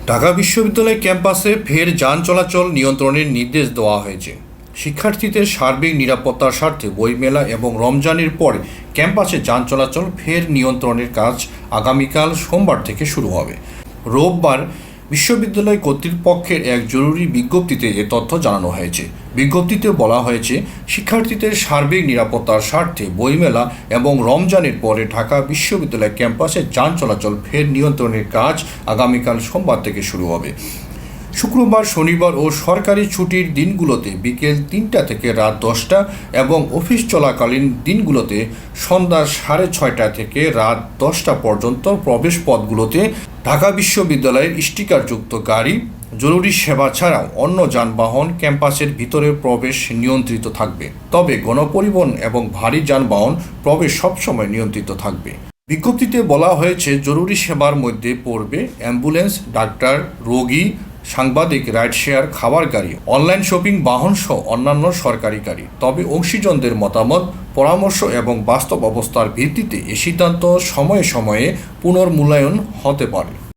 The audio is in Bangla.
ঢাকা বিশ্ববিদ্যালয় ক্যাম্পাসে ফের যান চলাচল নিয়ন্ত্রণের নির্দেশ দেওয়া হয়েছে। শিক্ষার্থীদের সার্বিক নিরাপত্তার স্বার্থে বইমেলা এবং রমজানের পরে ক্যাম্পাসে যান চলাচল ফের নিয়ন্ত্রণের কাজ আগামীকাল সোমবার থেকে শুরু হবে। রোববার বিশ্ববিদ্যালয় কর্তৃপক্ষের এক জরুরি বিজ্ঞপ্তিতে এ তথ্য জানানো হয়েছে। বিজ্ঞপ্তিতে বলা হয়েছে, শিক্ষার্থীদের সার্বিক নিরাপত্তার স্বার্থে বইমেলা এবং রমজানের পরে ঢাকা বিশ্ববিদ্যালয় ক্যাম্পাসে যান চলাচল ফের নিয়ন্ত্রণের কাজ আগামীকাল সোমবার থেকে শুরু হবে। শুক্রবার, শনিবার ও সরকারি ছুটির দিনগুলোতে বিকেল ৩টা থেকে রাত 10টা এবং অফিস চলাকালীন দিনগুলোতে সন্ধ্যা 6:30 থেকে রাত 10টা পর্যন্ত প্রবেশপথগুলোতে ঢাকা বিশ্ববিদ্যালয়ের স্টিকারযুক্ত গাড়ি, জরুরি সেবা ছাড়াও অন্য যানবাহন ক্যাম্পাসের ভিতরে প্রবেশ নিয়ন্ত্রিত থাকবে। তবে গণপরিবহন এবং ভারী যানবাহন প্রবেশ সবসময় নিয়ন্ত্রিত থাকবে। বিজ্ঞপ্তিতে বলা হয়েছে, জরুরি সেবার মধ্যে পড়বে অ্যাম্বুলেন্স, ডাক্তার, রোগী, সাংবাদিক, রাইড শেয়ার, খাবার গাড়ি, অনলাইন শপিং, বাহন সহ অন্যান্য সরকারি গাড়ি। তবে অংশীজনদের মতামত, পরামর্শ এবং বাস্তব অবস্থার ভিত্তিতে এ সিদ্ধান্ত সময়ে সময়ে পুনর্মূল্যায়ন হতে পারে।